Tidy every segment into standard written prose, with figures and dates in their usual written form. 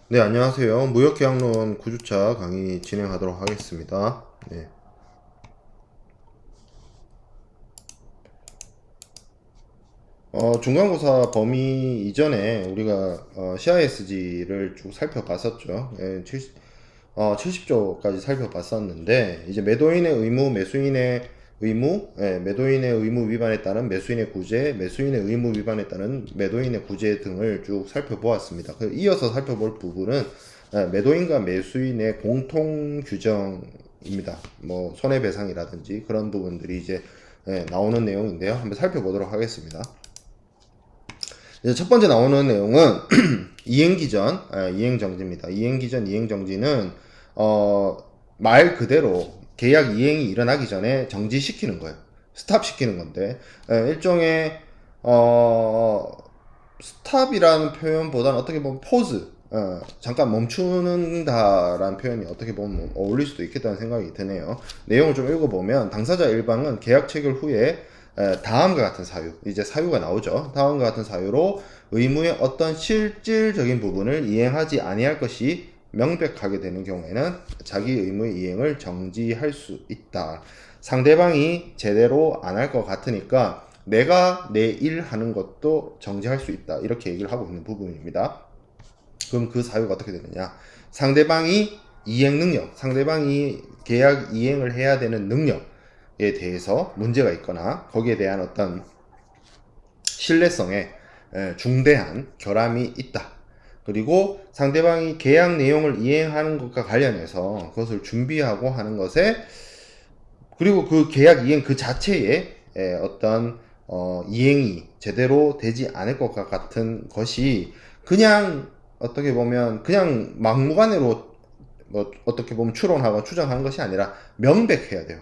네, 안녕하세요. 무역계약론 9주차 강의 진행하도록 하겠습니다. 네. 중간고사 범위 이전에 우리가 CISG를 쭉 살펴봤었죠. 예, 70조까지 살펴봤었는데, 이제 매도인의 의무, 매수인의 의무, 매도인의 의무 위반에 따른 매수인의 구제, 매수인의 의무 위반에 따른 매도인의 구제 등을 쭉 살펴보았습니다. 이어서 살펴볼 부분은 매도인과 매수인의 공통 규정입니다. 뭐 손해배상이라든지 그런 부분들이 이제 나오는 내용인데요. 한번 살펴보도록 하겠습니다. 이제 첫 번째 나오는 내용은 이행기전, 이행정지입니다. 이행기전, 이행정지는 말 그대로 계약 이행이 일어나기 전에 정지시키는 거예요. 스탑시키는 건데 일종의 스탑이라는 표현보다는 어떻게 보면 포즈, 잠깐 멈추는다라는 표현이 어떻게 보면 어울릴 수도 있겠다는 생각이 드네요. 내용을 좀 읽어보면 당사자 일방은 계약 체결 후에 다음과 같은 사유, 이제 사유가 나오죠. 다음과 같은 사유로 의무의 어떤 실질적인 부분을 이행하지 아니할 것이 명백하게 되는 경우에는 자기 의무의 이행을 정지할 수 있다. 상대방이 제대로 안 할 것 같으니까 내가 내 일 하는 것도 정지할 수 있다. 이렇게 얘기를 하고 있는 부분입니다. 그럼 그 사유가 어떻게 되느냐? 상대방이 이행 능력, 상대방이 계약 이행을 해야 되는 능력에 대해서 문제가 있거나 거기에 대한 어떤 신뢰성에 중대한 결함이 있다. 그리고 상대방이 계약 내용을 이행하는 것과 관련해서 그것을 준비하고 하는 것에, 그리고 그 계약 이행 그 자체에 어떤 이행이 제대로 되지 않을 것 같은 것이 그냥 어떻게 보면 그냥 막무가내로 뭐 어떻게 보면 추론하고 추정하는 것이 아니라 명백해야 돼요.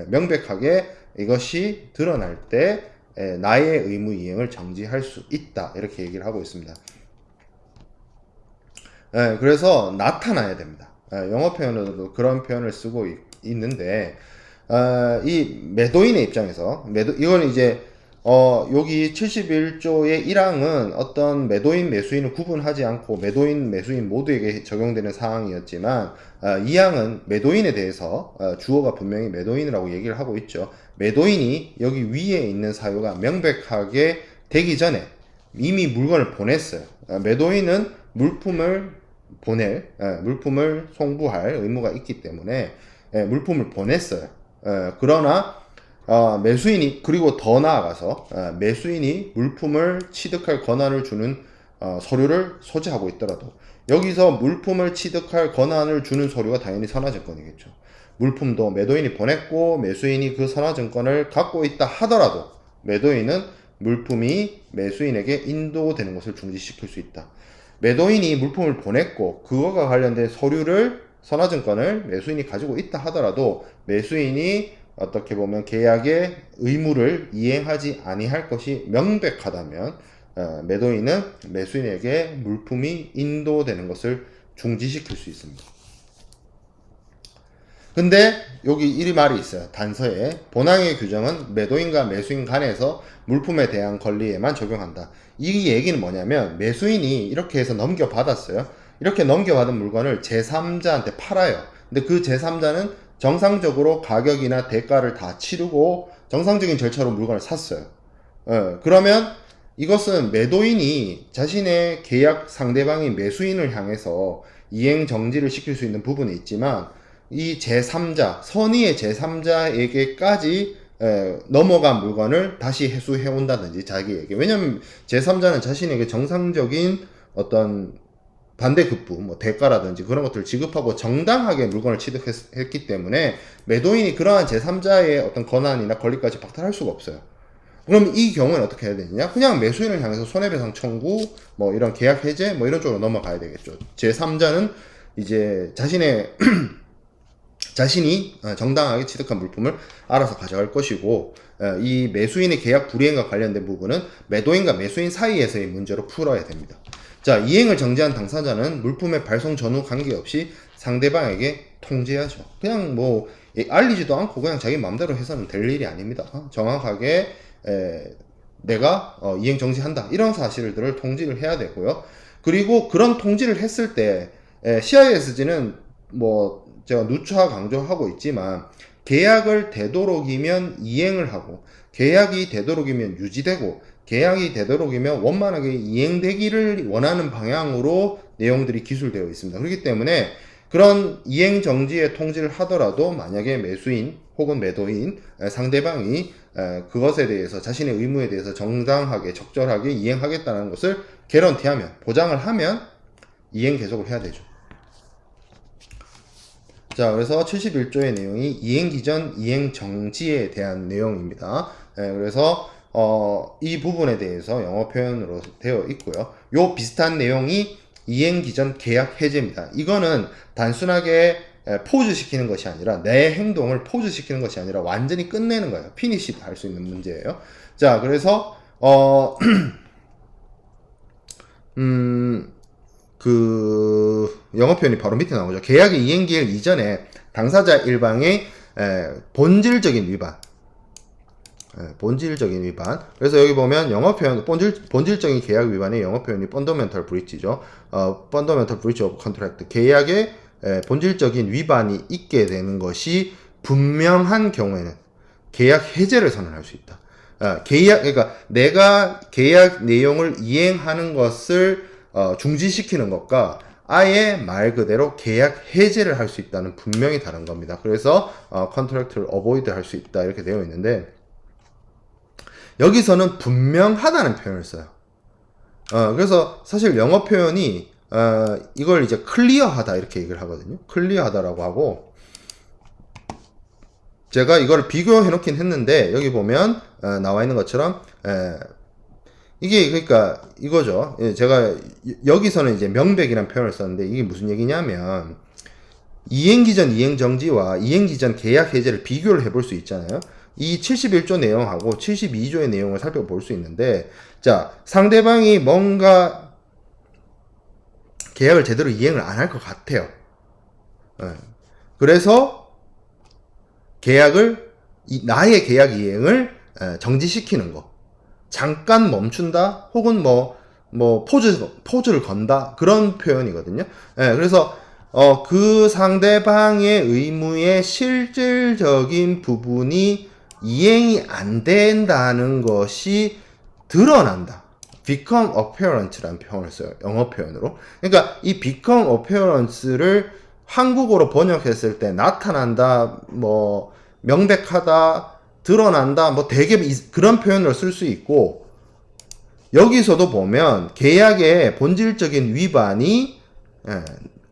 명백하게 이것이 드러날 때 나의 의무 이행을 정지할 수 있다. 이렇게 얘기를 하고 있습니다. 그래서 나타나야 됩니다. 영어 표현으로도 그런 표현을 쓰고 있는데 이 매도인의 입장에서 이건 이제 여기 71조의 1항은 어떤 매도인 매수인을 구분하지 않고 매도인 매수인 모두에게 적용되는 사항이었지만 2항은 매도인에 대해서 주어가 분명히 매도인이라고 얘기를 하고 있죠. 매도인이 여기 위에 있는 사유가 명백하게 되기 전에 이미 물건을 보냈어요. 매도인은 물품을 송부할 의무가 있기 때문에 물품을 보냈어요. 그러나 매수인이, 그리고 더 나아가서 매수인이 물품을 취득할 권한을 주는 서류를 소지하고 있더라도, 여기서 물품을 취득할 권한을 주는 서류가 당연히 선화증권이겠죠. 물품도 매도인이 보냈고 매수인이 그 선화증권을 갖고 있다 하더라도 매도인은 물품이 매수인에게 인도되는 것을 중지시킬 수 있다. 매도인이 물품을 보냈고 그거가 관련된 서류를, 선화증권을 매수인이 가지고 있다 하더라도 매수인이 어떻게 보면 계약의 의무를 이행하지 아니할 것이 명백하다면 매도인은 매수인에게 물품이 인도되는 것을 중지시킬 수 있습니다. 근데 여기 이 말이 있어요. 단서에 본항의 규정은 매도인과 매수인 간에서 물품에 대한 권리에만 적용한다. 이 얘기는 뭐냐면 매수인이 이렇게 해서 넘겨받았어요. 이렇게 넘겨받은 물건을 제3자한테 팔아요. 근데 그 제3자는 정상적으로 가격이나 대가를 다 치르고 정상적인 절차로 물건을 샀어요. 그러면 이것은 매도인이 자신의 계약 상대방인 매수인을 향해서 이행 정지를 시킬 수 있는 부분이 있지만 이 제3자, 선의의 제3자에게까지 넘어간 물건을 다시 회수해 온다든지 자기에게. 왜냐면 제3자는 자신에게 정상적인 어떤 반대급부, 뭐 대가라든지 그런 것들을 지급하고 정당하게 물건을 취득했기 때문에 매도인이 그러한 제3자의 어떤 권한이나 권리까지 박탈할 수가 없어요. 그럼 이 경우는 어떻게 해야 되느냐? 그냥 매수인을 향해서 손해배상 청구, 뭐 이런 계약 해제, 뭐 이런 쪽으로 넘어가야 되겠죠. 제3자는 이제 자신이 정당하게 취득한 물품을 알아서 가져갈 것이고, 이 매수인의 계약 불이행과 관련된 부분은 매도인과 매수인 사이에서의 문제로 풀어야 됩니다. 자, 이행을 정지한 당사자는 물품의 발송 전후 관계없이 상대방에게 통지하죠. 그냥 뭐 알리지도 않고 그냥 자기 마음대로 해서는 될 일이 아닙니다. 정확하게 내가 이행 정지한다, 이런 사실들을 통지를 해야 되고요. 그리고 그런 통지를 했을 때 CISG는 뭐 제가 누차 강조하고 있지만 계약을 되도록이면 이행을 하고 계약이 되도록이면 유지되고 계약이 되도록이면 원만하게 이행되기를 원하는 방향으로 내용들이 기술되어 있습니다. 그렇기 때문에 그런 이행 정지의 통지를 하더라도 만약에 매수인 혹은 매도인 상대방이 그것에 대해서 자신의 의무에 대해서 정당하게 적절하게 이행하겠다는 것을 개런티하면 보장을 하면 이행 계속을 해야 되죠. 자, 그래서 71조의 내용이 이행 기전 이행 정지에 대한 내용입니다. 그래서 이 부분에 대해서 영어 표현으로 되어 있고요. 요 비슷한 내용이 이행 기전 계약 해제입니다. 이거는 단순하게 포즈 시키는 것이 아니라 내 행동을 포즈 시키는 것이 아니라 완전히 끝내는 거예요. 피니시 할 수 있는 문제예요. 자, 그래서 그 영어 표현이 바로 밑에 나오죠. 계약의 이행기일 이전에 당사자 일방의 본질적인 위반. 본질적인 위반. 그래서 여기 보면 영어 표현 본질적인 계약 위반의 영어 표현이 펀더멘털 브리치죠. 펀더멘털 브리치 오브 컨트랙트. 계약의 본질적인 위반이 있게 되는 것이 분명한 경우에는 계약 해제를 선언할 수 있다. 그러니까 내가 계약 내용을 이행하는 것을 중지시키는 것과 아예 말 그대로 계약 해제를 할 수 있다는 분명히 다른 겁니다. 그래서 컨트랙트를 어보이드 할 수 있다 이렇게 되어 있는데 여기서는 분명하다는 표현을 써요. 그래서 사실 영어 표현이 이걸 이제 클리어하다 이렇게 얘기를 하거든요. 클리어하다라고 하고 제가 이걸 비교해 놓긴 했는데 여기 보면 나와 있는 것처럼 이게 그러니까 이거죠. 제가 여기서는 이제 명백이라는 표현을 썼는데 이게 무슨 얘기냐면 이행기전 이행정지와 이행기전 계약 해제를 비교를 해볼 수 있잖아요. 이 71조 내용하고 72조의 내용을 살펴볼 수 있는데 자 상대방이 뭔가 계약을 제대로 이행을 안 할 것 같아요. 그래서 나의 계약 이행을 정지시키는 거. 잠깐 멈춘다 혹은 포즈를 건다 그런 표현이거든요. 그래서 그 상대방의 의무의 실질적인 부분이 이행이 안 된다는 것이 드러난다. become apparent라는 표현을 써요. 영어 표현으로. 그러니까 이 become apparence를 한국어로 번역했을 때 나타난다, 명백하다, 드러난다, 되게 그런 표현을 쓸 수 있고 여기서도 보면 계약의 본질적인 위반이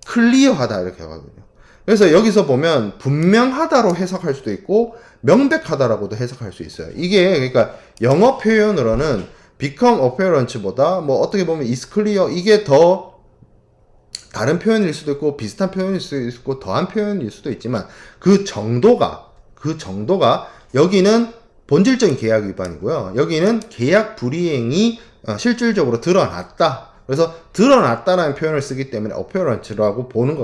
클리어하다 이렇게 하거든요. 그래서 여기서 보면 분명하다로 해석할 수도 있고 명백하다라고도 해석할 수 있어요. 이게 그러니까 영어 표현으로는 become apparence보다 어떻게 보면 is clear 이게 더 다른 표현일 수도 있고 비슷한 표현일 수도 있고 더한 표현일 수도 있지만 그 정도가 여기는 본질적인 계약 위반이고요. 여기는 계약 불이행이 실질적으로 드러났다. 그래서 드러났다라는 표현을 쓰기 때문에 apparence라고 보는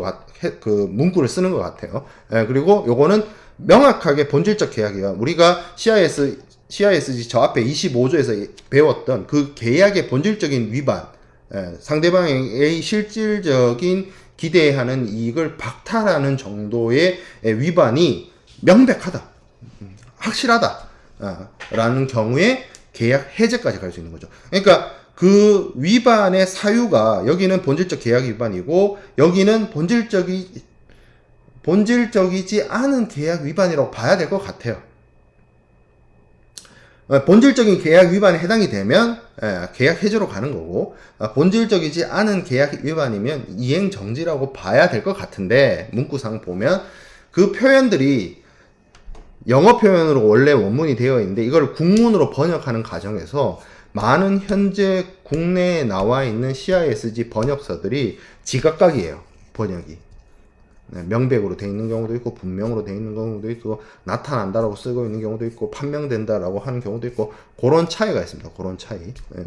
그 문구를 쓰는 것 같아요. 그리고 요거는 명확하게 본질적 계약이에요. 우리가 CISG 저 앞에 25조에서 배웠던 그 계약의 본질적인 위반, 상대방의 실질적인 기대하는 이익을 박탈하는 정도의 위반이 명백하다, 확실하다, 라는 경우에 계약 해제까지 갈 수 있는 거죠. 그러니까 그 위반의 사유가 여기는 본질적 계약 위반이고 여기는 본질적이지 않은 계약 위반이라고 봐야 될 것 같아요. 본질적인 계약 위반에 해당이 되면 계약 해제로 가는 거고 본질적이지 않은 계약 위반이면 이행 정지라고 봐야 될 것 같은데 문구상 보면 그 표현들이 영어 표현으로 원래 원문이 되어 있는데 이걸 국문으로 번역하는 과정에서 많은 현재 국내에 나와 있는 CISG 번역서들이 지각각이에요. 번역이. 명백으로 되어 있는 경우도 있고 분명으로 되어 있는 경우도 있고 나타난다라고 쓰고 있는 경우도 있고 판명된다라고 하는 경우도 있고 그런 차이가 있습니다. 그런 차이.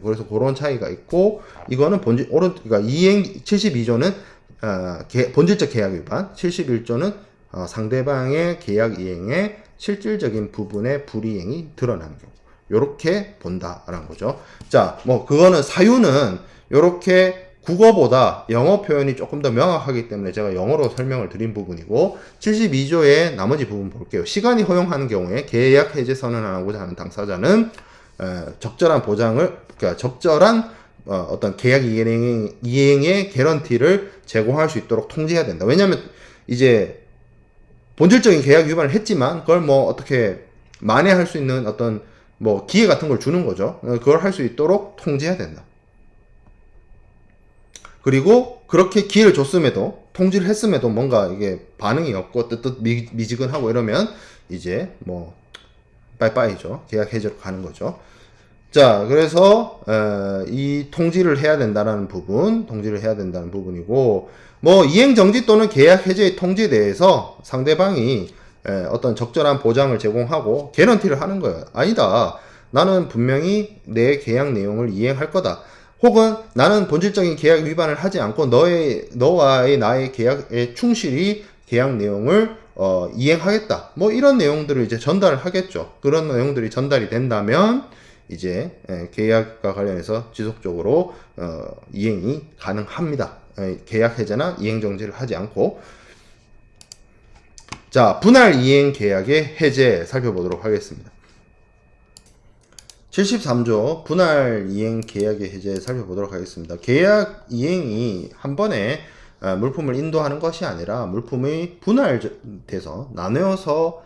그래서 그런 차이가 있고 이거는 그러니까 72조는 본질적 계약 위반, 71조는 상대방의 계약 이행에 실질적인 부분의 불이행이 드러나는 경우. 요렇게 본다라는 거죠. 자, 그거는 사유는 요렇게 국어보다 영어 표현이 조금 더 명확하기 때문에 제가 영어로 설명을 드린 부분이고, 72조의 나머지 부분 볼게요. 시간이 허용하는 경우에 계약 해제 선언하고자 하는 당사자는 적절한 보장을, 그러니까 적절한 어떤 계약 이행의 개런티를 제공할 수 있도록 통지해야 된다. 왜냐하면 이제 본질적인 계약 위반을 했지만 그걸 뭐 어떻게 만회할 수 있는 어떤 뭐 기회 같은 걸 주는 거죠. 그걸 할 수 있도록 통지해야 된다. 그리고 그렇게 기회를 줬음에도, 통지를 했음에도 뭔가 이게 반응이 없고 뜨뜻 미지근하고 이러면 이제 뭐 빠이빠이죠. 계약 해제로 가는 거죠. 자, 그래서 이 통지를 해야 된다는 부분이고, 뭐 이행 정지 또는 계약 해제의 통지에 대해서 상대방이 어떤 적절한 보장을 제공하고 개런티를 하는 거예요. 아니다, 나는 분명히 내 계약 내용을 이행할 거다. 혹은 나는 본질적인 계약 위반을 하지 않고 너와의 나의 계약에 충실히 계약 내용을 이행하겠다. 뭐 이런 내용들을 이제 전달을 하겠죠. 그런 내용들이 전달이 된다면 이제 계약과 관련해서 지속적으로 이행이 가능합니다. 계약 해제나 이행 정지를 하지 않고. 자, 분할 이행 계약의 해제 살펴보도록 하겠습니다. 73조 분할 이행 계약의 해제 살펴보도록 하겠습니다. 계약 이행이 한 번에 물품을 인도하는 것이 아니라 물품이 분할돼서 나누어서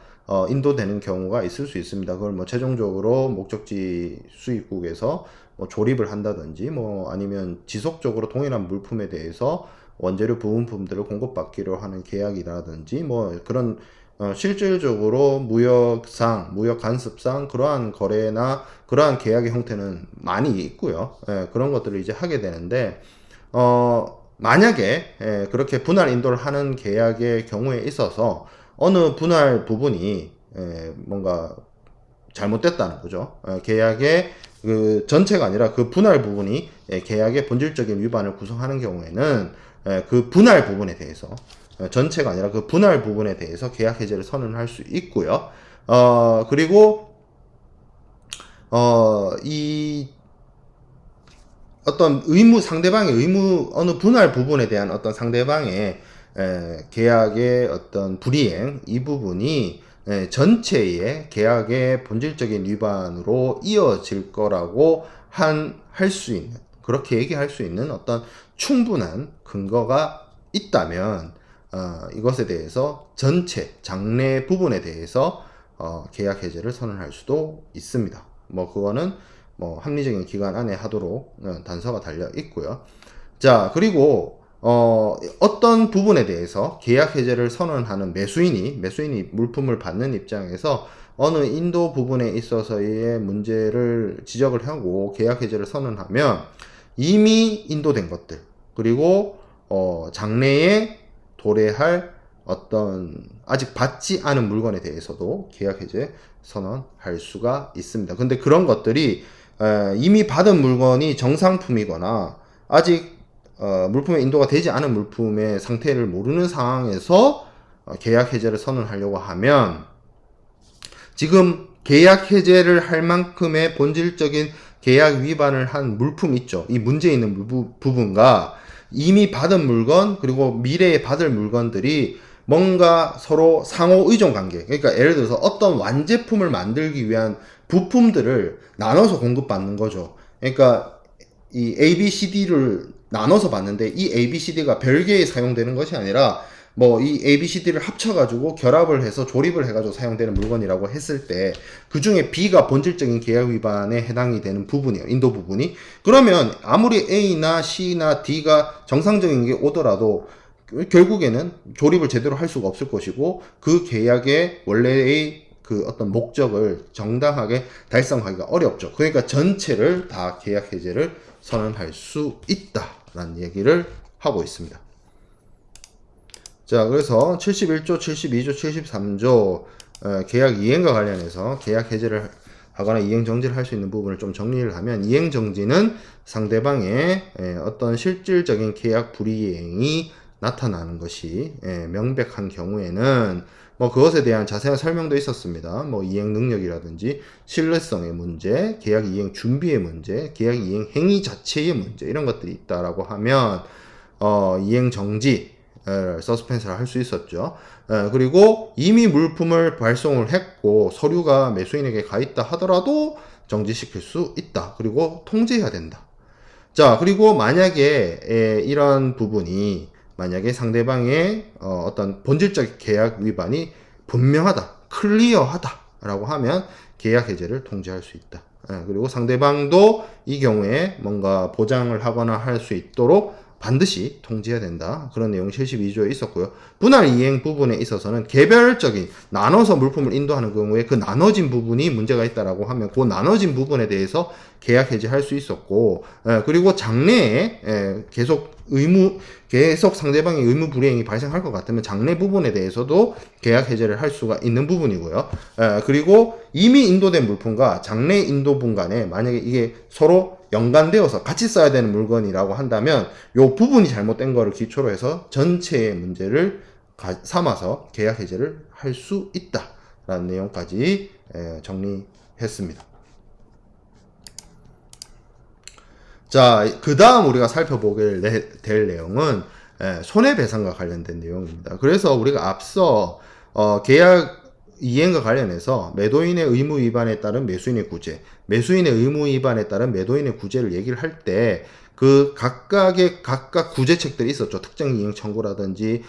인도되는 경우가 있을 수 있습니다. 그걸 뭐 최종적으로 목적지 수입국에서 뭐 조립을 한다든지, 뭐 아니면 지속적으로 동일한 물품에 대해서 원재료 부분품들을 공급받기로 하는 계약이라든지, 뭐 그런 실질적으로 무역상, 무역 간섭상 그러한 거래나 그러한 계약의 형태는 많이 있고요. 그런 것들을 이제 하게 되는데, 만약에 그렇게 분할 인도를 하는 계약의 경우에 있어서 어느 분할 부분이 뭔가 잘못됐다는 거죠. 계약의 그 전체가 아니라 그 분할 부분이 계약의 본질적인 위반을 구성하는 경우에는 그 분할 부분에 대해서, 전체가 아니라 그 분할 부분에 대해서 계약 해제를 선언할 수 있고요. 그리고 이 어떤 상대방의 의무, 어느 분할 부분에 대한 어떤 상대방의 계약의 어떤 불이행, 이 부분이 전체의 계약의 본질적인 위반으로 이어질 거라고 할 수 있는, 그렇게 얘기할 수 있는 어떤 충분한 근거가 있다면 이것에 대해서 전체 장래 부분에 대해서 계약 해제를 선언할 수도 있습니다. 뭐 그거는 뭐 합리적인 기간 안에 하도록 단서가 달려 있고요. 자, 그리고 어떤 부분에 대해서 계약 해제를 선언하는 매수인이 물품을 받는 입장에서 어느 인도 부분에 있어서의 문제를 지적을 하고 계약 해제를 선언하면 이미 인도된 것들, 그리고 장래에 도래할 어떤 아직 받지 않은 물건에 대해서도 계약 해제 선언할 수가 있습니다. 근데 그런 것들이 이미 받은 물건이 정상품이거나 아직 물품의 인도가 되지 않은 물품의 상태를 모르는 상황에서 계약 해제를 선언하려고 하면, 지금 계약 해제를 할 만큼의 본질적인 계약 위반을 한 물품 있죠. 이 문제 있는 부분과 이미 받은 물건, 그리고 미래에 받을 물건들이 뭔가 서로 상호 의존 관계, 그러니까 예를 들어서 어떤 완제품을 만들기 위한 부품들을 나눠서 공급받는 거죠. 그러니까 이 ABCD를 나눠서 받는데 이 ABCD가 별개에 사용되는 것이 아니라 뭐 이 ABCD를 합쳐가지고 결합을 해서 조립을 해가지고 사용되는 물건이라고 했을 때 그 중에 B가 본질적인 계약 위반에 해당이 되는 부분이에요. 인도 부분이. 그러면 아무리 A나 C나 D가 정상적인 게 오더라도 결국에는 조립을 제대로 할 수가 없을 것이고, 그 계약의 원래의 그 어떤 목적을 정당하게 달성하기가 어렵죠. 그러니까 전체를 다 계약 해제를 선언할 수 있다라는 얘기를 하고 있습니다. 자, 그래서 71조, 72조, 73조 계약 이행과 관련해서 계약 해제를 하거나 이행 정지를 할 수 있는 부분을 좀 정리를 하면, 이행 정지는 상대방의 어떤 실질적인 계약 불이행이 나타나는 것이 명백한 경우에는 뭐 그것에 대한 자세한 설명도 있었습니다. 뭐 이행 능력이라든지 신뢰성의 문제, 계약 이행 준비의 문제, 계약 이행 행위 자체의 문제 이런 것들이 있다라고 하면 이행 정지 서스펜스를 할 수 있었죠. 그리고 이미 물품을 발송을 했고 서류가 매수인에게 가 있다 하더라도 정지시킬 수 있다. 그리고 통지해야 된다. 자, 그리고 만약에 이런 부분이 만약에 상대방의 어떤 본질적 계약 위반이 분명하다, 클리어하다 라고 하면 계약 해제를 통지할 수 있다. 그리고 상대방도 이 경우에 뭔가 보장을 하거나 할 수 있도록 반드시 통지해야 된다. 그런 내용이 72조에 있었고요. 분할 이행 부분에 있어서는 개별적인 나눠서 물품을 인도하는 경우에 그 나눠진 부분이 문제가 있다라고 하면 그 나눠진 부분에 대해서 계약 해지할 수 있었고, 그리고 장래에 계속 상대방의 의무 불이행이 발생할 것 같으면 장래 부분에 대해서도 계약 해제를 할 수가 있는 부분이고요. 그리고 이미 인도된 물품과 장래 인도분 간에 만약에 이게 서로 연관되어서 같이 써야 되는 물건이라고 한다면 요 부분이 잘못된 거를 기초로 해서 전체의 문제를 삼아서 계약 해제를 할 수 있다라는 내용까지 정리했습니다. 자, 그 다음 우리가 살펴보게 될 내용은 손해배상과 관련된 내용입니다. 그래서 우리가 앞서 계약 이행과 관련해서 매도인의 의무 위반에 따른 매수인의 구제, 매수인의 의무 위반에 따른 매도인의 구제를 얘기를 할 때 그 각각 구제책들이 있었죠. 특정 이행 청구라든지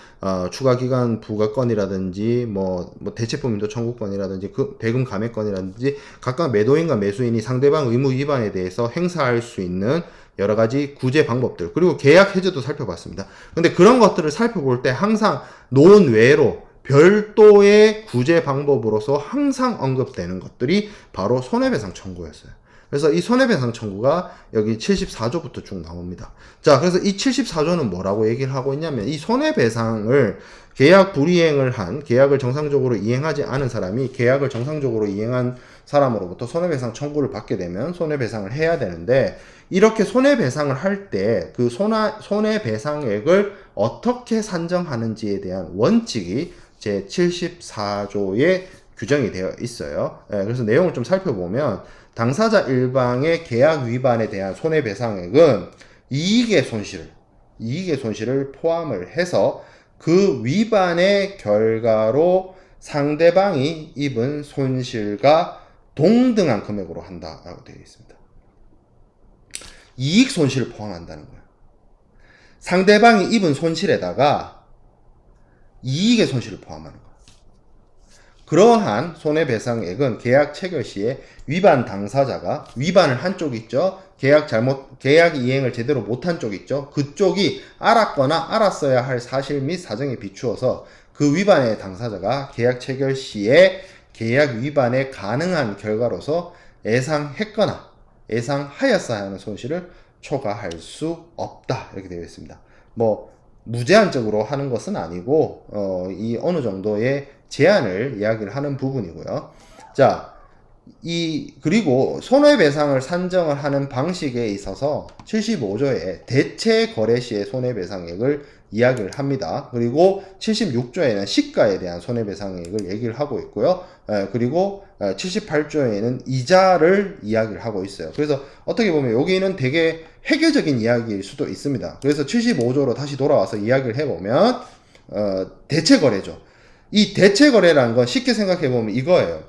추가 기간 부과건이라든지 뭐 대체품 인도 청구권이라든지 그 배금 감액권이라든지 각각 매도인과 매수인이 상대방 의무 위반에 대해서 행사할 수 있는 여러 가지 구제 방법들, 그리고 계약 해제도 살펴봤습니다. 근데 그런 것들을 살펴볼 때 항상 논외로 별도의 구제 방법으로서 항상 언급되는 것들이 바로 손해배상 청구였어요. 그래서 이 손해배상 청구가 여기 74조부터 쭉 나옵니다. 자, 그래서 이 74조는 뭐라고 얘기를 하고 있냐면 이 손해배상을 계약 불이행을 한, 계약을 정상적으로 이행하지 않은 사람이 계약을 정상적으로 이행한 사람으로부터 손해배상 청구를 받게 되면 손해배상을 해야 되는데, 이렇게 손해배상을 할 때 그 손해배상액을 어떻게 산정하는지에 대한 원칙이 제 74조에 규정이 되어 있어요. 그래서 내용을 좀 살펴보면 당사자 일방의 계약 위반에 대한 손해배상액은 이익의 손실을 포함을 해서 그 위반의 결과로 상대방이 입은 손실과 동등한 금액으로 한다라고 되어 있습니다. 이익 손실을 포함한다는 거예요. 상대방이 입은 손실에다가 이익의 손실을 포함하는 거예요. 그러한 손해배상액은 계약 체결 시에 위반 당사자가, 위반을 한 쪽 있죠. 계약 이행을 제대로 못한 쪽 있죠. 그쪽이 알았거나 알았어야 할 사실 및 사정에 비추어서 그 위반의 당사자가 계약 체결 시에 계약 위반에 가능한 결과로서 예상했거나 예상하였어야 하는 손실을 초과할 수 없다. 이렇게 되어 있습니다. 뭐 무제한적으로 하는 것은 아니고 이 어느 정도의 제한을 이야기를 하는 부분이고요. 자, 그리고 손해배상을 산정을 하는 방식에 있어서 75조에 대체 거래 시의 손해배상액을 이야기를 합니다. 그리고 76조에는 시가에 대한 손해배상액을 얘기를 하고 있고요. 그리고 78조에는 이자를 이야기를 하고 있어요. 그래서 어떻게 보면 여기는 되게 획일적인 이야기일 수도 있습니다. 그래서 75조로 다시 돌아와서 이야기를 해보면 대체 거래죠. 이 대체 거래라는 건 쉽게 생각해 보면 이거예요.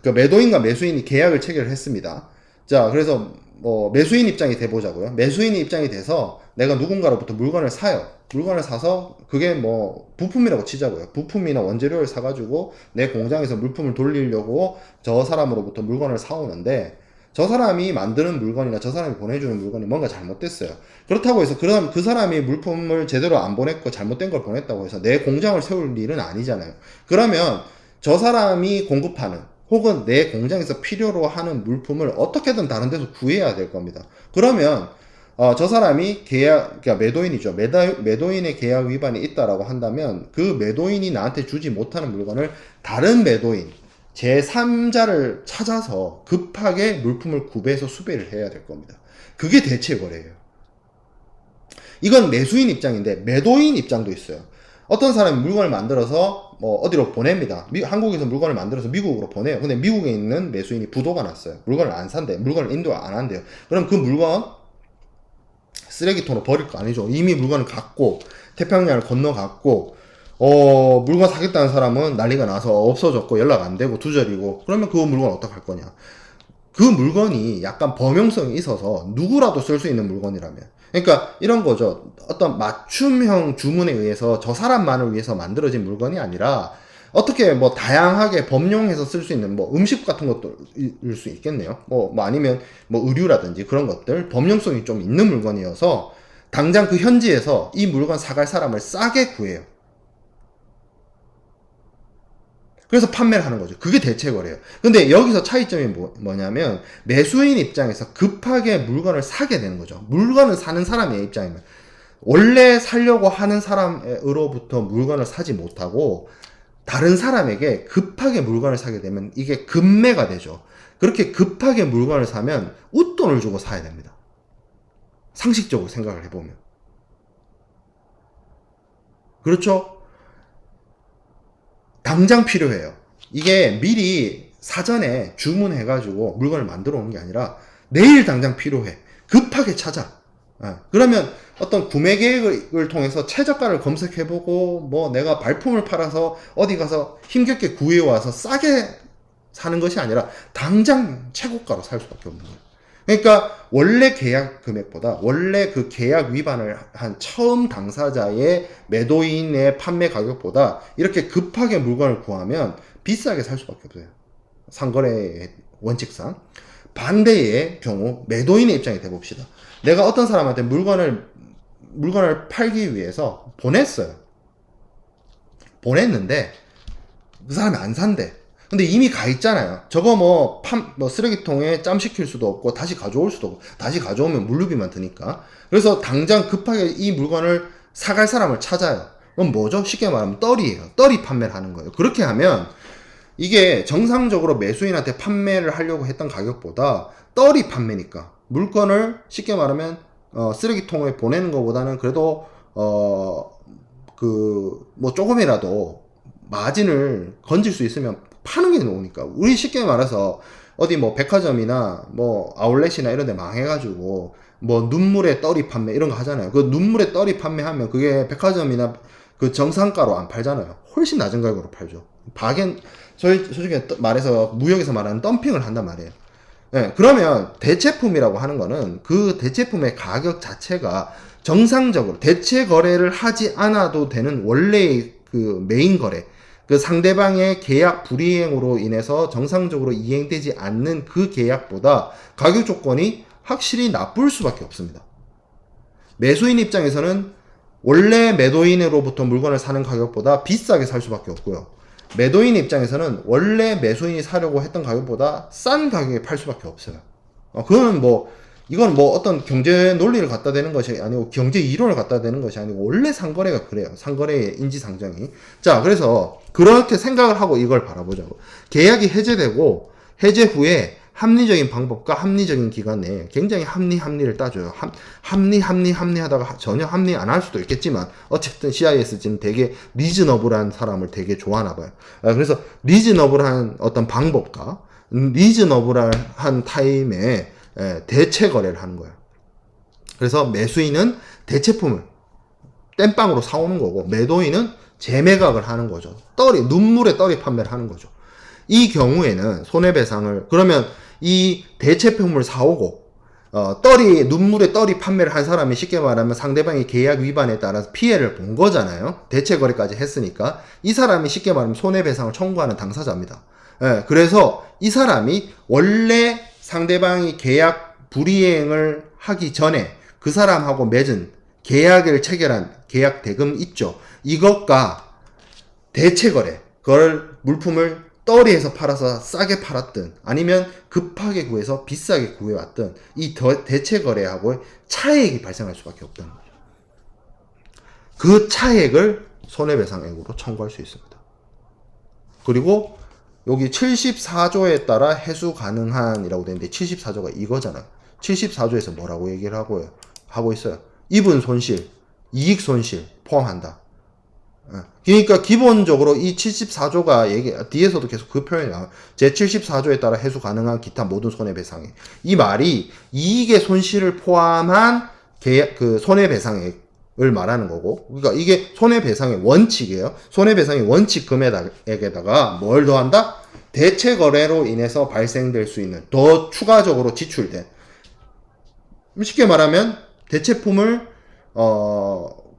그 매도인과 매수인이 계약을 체결을 했습니다. 자, 그래서 뭐 매수인 입장이 돼 보자고요. 매수인이 입장이 돼서 내가 누군가로부터 물건을 사요. 물건을 사서 그게 뭐 부품이라고 치자고요. 부품이나 원재료를 사가지고 내 공장에서 물품을 돌리려고 저 사람으로부터 물건을 사오는데, 저 사람이 만드는 물건이나 저 사람이 보내주는 물건이 뭔가 잘못됐어요. 그렇다고 해서 그 사람이 물품을 제대로 안 보냈고 잘못된 걸 보냈다고 해서 내 공장을 세울 일은 아니잖아요. 그러면 저 사람이 공급하는 혹은 내 공장에서 필요로 하는 물품을 어떻게든 다른 데서 구해야 될 겁니다. 그러면 저 사람이 그러니까 매도인이죠. 매도인의 계약 위반이 있다라고 한다면 그 매도인이 나한테 주지 못하는 물건을 다른 매도인, 제3자를 찾아서 급하게 물품을 구매해서 수배를 해야 될 겁니다. 그게 대체 거래예요. 이건 매수인 입장인데 매도인 입장도 있어요. 어떤 사람이 물건을 만들어서 뭐 어디로 보냅니다. 한국에서 물건을 만들어서 미국으로 보내요. 근데 미국에 있는 매수인이 부도가 났어요. 물건을 안 산대요. 물건을 인도 안 한대요. 그럼 그 물건 쓰레기통으로 버릴 거 아니죠. 이미 물건을 갖고 태평양을 건너갔고 물건 사겠다는 사람은 난리가 나서 없어졌고 연락 안 되고 두절이고, 그러면 그 물건 어떡할 거냐. 그 물건이 약간 범용성이 있어서 누구라도 쓸 수 있는 물건이라면, 그러니까 이런 거죠. 어떤 맞춤형 주문에 의해서 저 사람만을 위해서 만들어진 물건이 아니라 어떻게 뭐 다양하게 범용해서 쓸 수 있는 뭐 음식 같은 것들일 수 있겠네요. 뭐 아니면 뭐 의류라든지 그런 것들 범용성이 좀 있는 물건이어서 당장 그 현지에서 이 물건 사갈 사람을 싸게 구해요. 그래서 판매를 하는 거죠. 그게 대체거래예요. 근데 여기서 차이점이 뭐냐면 매수인 입장에서 급하게 물건을 사게 되는 거죠. 물건을 사는 사람의 입장이면 원래 사려고 하는 사람으로부터 물건을 사지 못하고 다른 사람에게 급하게 물건을 사게 되면 이게 급매가 되죠. 그렇게 급하게 물건을 사면 웃돈을 주고 사야 됩니다. 상식적으로 생각을 해보면. 그렇죠? 당장 필요해요. 이게 미리 사전에 주문해가지고 물건을 만들어 오는 게 아니라 내일 당장 필요해. 급하게 찾아. 그러면 어떤 구매 계획을 통해서 최저가를 검색해보고 뭐 내가 발품을 팔아서 어디 가서 힘겹게 구해와서 싸게 사는 것이 아니라 당장 최고가로 살 수밖에 없는 거예요. 그러니까 원래 계약 금액보다 원래 그 계약 위반을 한 처음 당사자의 매도인의 판매 가격보다 이렇게 급하게 물건을 구하면 비싸게 살 수밖에 없어요. 상거래의 원칙상. 반대의 경우 매도인의 입장이 돼봅시다. 내가 어떤 사람한테 물건을 팔기 위해서 보냈어요. 보냈는데 그 사람이 안 산대. 근데 이미 가 있잖아요. 저거 뭐 쓰레기통에 짬시킬 수도 없고 다시 가져올 수도 없고, 다시 가져오면 물류비만 드니까. 그래서 당장 급하게 이 물건을 사갈 사람을 찾아요. 그럼 뭐죠? 쉽게 말하면 떨이에요. 떨이 판매를 하는 거예요. 그렇게 하면 이게 정상적으로 매수인한테 판매를 하려고 했던 가격보다 떨이 판매니까 물건을 쉽게 말하면 쓰레기통에 보내는 것보다는 그래도 뭐 조금이라도 마진을 건질 수 있으면 파는 게 좋으니까. 우리 쉽게 말해서 어디 뭐 백화점이나 뭐 아울렛이나 이런 데 망해가지고 뭐 눈물의 떨이 판매 이런 거 하잖아요. 그 눈물의 떨이 판매하면 그게 백화점이나 그 정상가로 안 팔잖아요. 훨씬 낮은 가격으로 팔죠. 솔직히 말해서 무역에서 말하는 덤핑을 한단 말이에요. 네, 그러면 대체품이라고 하는 거는 그 대체품의 가격 자체가 정상적으로 대체 거래를 하지 않아도 되는 원래의 그 메인 거래, 그 상대방의 계약 불이행으로 인해서 정상적으로 이행되지 않는 그 계약보다 가격 조건이 확실히 나쁠 수밖에 없습니다. 매수인 입장에서는 원래 매도인으로부터 물건을 사는 가격보다 비싸게 살 수밖에 없고요. 매도인 입장에서는 원래 매수인이 사려고 했던 가격보다 싼 가격에 팔 수밖에 없어요. 이건 뭐 어떤 경제 논리를 갖다 대는 것이 아니고 경제 이론을 갖다 대는 것이 아니고 원래 상거래가 그래요. 상거래의 인지상정이. 자, 그래서 그렇게 생각을 하고 이걸 바라보자고. 계약이 해제되고 해제 후에 합리적인 방법과 합리적인 기간 내에 굉장히 합리를 따져요. 합리하다가 전혀 합리 안 할 수도 있겠지만 어쨌든 CISG는 되게 리즈너블한 사람을 되게 좋아하나 봐요. 그래서 리즈너블한 어떤 방법과 리즈너블한 타임에 대체 거래를 하는 거예요. 그래서 매수인은 대체품을 땜빵으로 사오는 거고 매도인은 재매각을 하는 거죠. 눈물의 떨이 판매를 하는 거죠. 이 경우에는 손해배상을, 그러면 이 대체품을 사오고 눈물의 떨이 판매를 한 사람이 쉽게 말하면 상대방이 계약 위반에 따라서 피해를 본 거잖아요. 대체 거래까지 했으니까 이 사람이 쉽게 말하면 손해배상을 청구하는 당사자입니다. 그래서 이 사람이 원래 상대방이 계약 불이행을 하기 전에 그 사람하고 맺은 계약을 체결한 계약 대금 있죠. 이것과 대체 거래, 그걸 물품을 떨이에서 팔아서 싸게 팔았든 아니면 급하게 구해서 비싸게 구해왔든 이 대체 거래하고 차액이 발생할 수밖에 없다는 거죠. 그 차액을 손해배상액으로 청구할 수 있습니다. 그리고 여기 74조에 따라 해수 가능한이라고 되는데 74조가 이거잖아요. 74조에서 뭐라고 얘기를 하고 있어요. 입은 손실, 이익 손실 포함한다. 그러니까 기본적으로 이 74조가 뒤에서도 계속 그 표현이 나와요. 제74조에 따라 해수 가능한 기타 모든 손해배상액. 이 말이 이익의 손실을 포함한 그 손해배상액을 말하는 거고, 그러니까 이게 손해배상의 원칙이에요. 손해배상의 원칙 금액에다가 뭘 더한다? 대체 거래로 인해서 발생될 수 있는 더 추가적으로 지출된, 쉽게 말하면 대체품을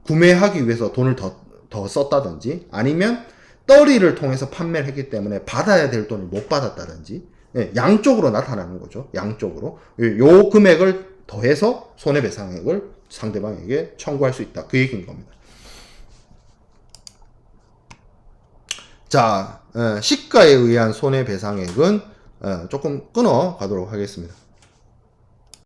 구매하기 위해서 돈을 더 썼다든지, 아니면 떨이를 통해서 판매를 했기 때문에 받아야 될 돈을 못 받았다든지, 양쪽으로 나타나는 거죠. 양쪽으로 요 금액을 더해서 손해배상액을 상대방에게 청구할 수 있다, 그 얘기인 겁니다. 자, 시가에 의한 손해배상액은 조금 끊어 가도록 하겠습니다.